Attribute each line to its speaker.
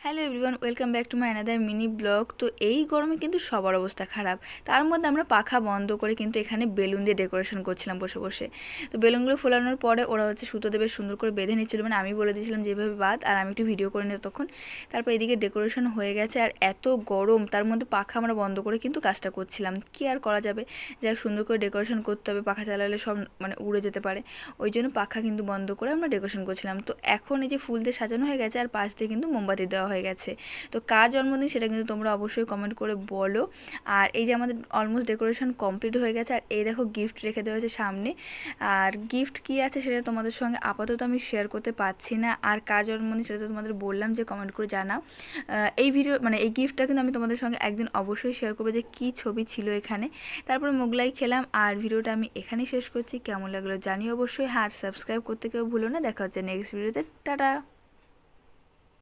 Speaker 1: Hello everyone, welcome back to my another mini blog. তো এই গরমে কিন্তু সবার অবস্থা খারাপ। তার মধ্যে আমরা পাখা বন্ধ করে কিন্তু এখানে বেলুন দিয়ে ডেকোরেশন করছিলাম বসে বসে। তো বেলুনগুলো ফোলানোর পরে ওরা সুতো দেবে সুন্দর করে বেঁধে নিচ্ছিল, মানে আমি বলে দিয়েছিলাম যেভাবে বাদ, আর আমি একটু ভিডিও করে নিই তখন। তারপর এদিকে ডেকোরেশন হয়ে গেছে, আর এত গরম, তার মধ্যে পাখা আমরা বন্ধ করে কিন্তু কাজটা করছিলাম। কি আর করা যাবে, যাই সুন্দর করে ডেকোরেশন করতে হবে, পাখা চালালে সব মানে উড়ে যেতে পারে। ওই জন্য পাখা কিন্তু বন্ধ করে আমরা ডেকোরেশন করছিলাম। তো এখন এই যে ফুল দিয়ে সাজানো হয়ে গেছে, আর পাশ দিয়ে কিন্তু মোমবাতি দেওয়া হয়ে গেছে। তো কার জন্মদিন সেটা কিন্তু তোমরা অবশ্যই কমেন্ট করে বলো। আর এই যে আমাদের অলমোস্ট ডেকোরেশন কমপ্লিট হয়ে গেছে, আর এই দেখো গিফট রেখে দেওয়া হয়েছে সামনে। আর গিফট কি আছে সেটা তোমাদের সঙ্গে আপাতত আমি শেয়ার করতে পারছি না। আর কার জন্মদিন সেটা তো তোমাদের বললাম যে কমেন্ট করে জানাও। এই ভিডিও মানে এই গিফটটা কিন্তু আমি তোমাদের সঙ্গে একদিন অবশ্যই শেয়ার করবো যে কী ছবি ছিল এখানে। তারপরে মোগলাই খেলাম, আর ভিডিওটা আমি এখানেই শেষ করছি। কেমন লাগলো জানিও অবশ্যই। আর সাবস্ক্রাইব করতে কেউ ভুলো না। দেখা হচ্ছে নেক্সট ভিডিওতে। টাটা।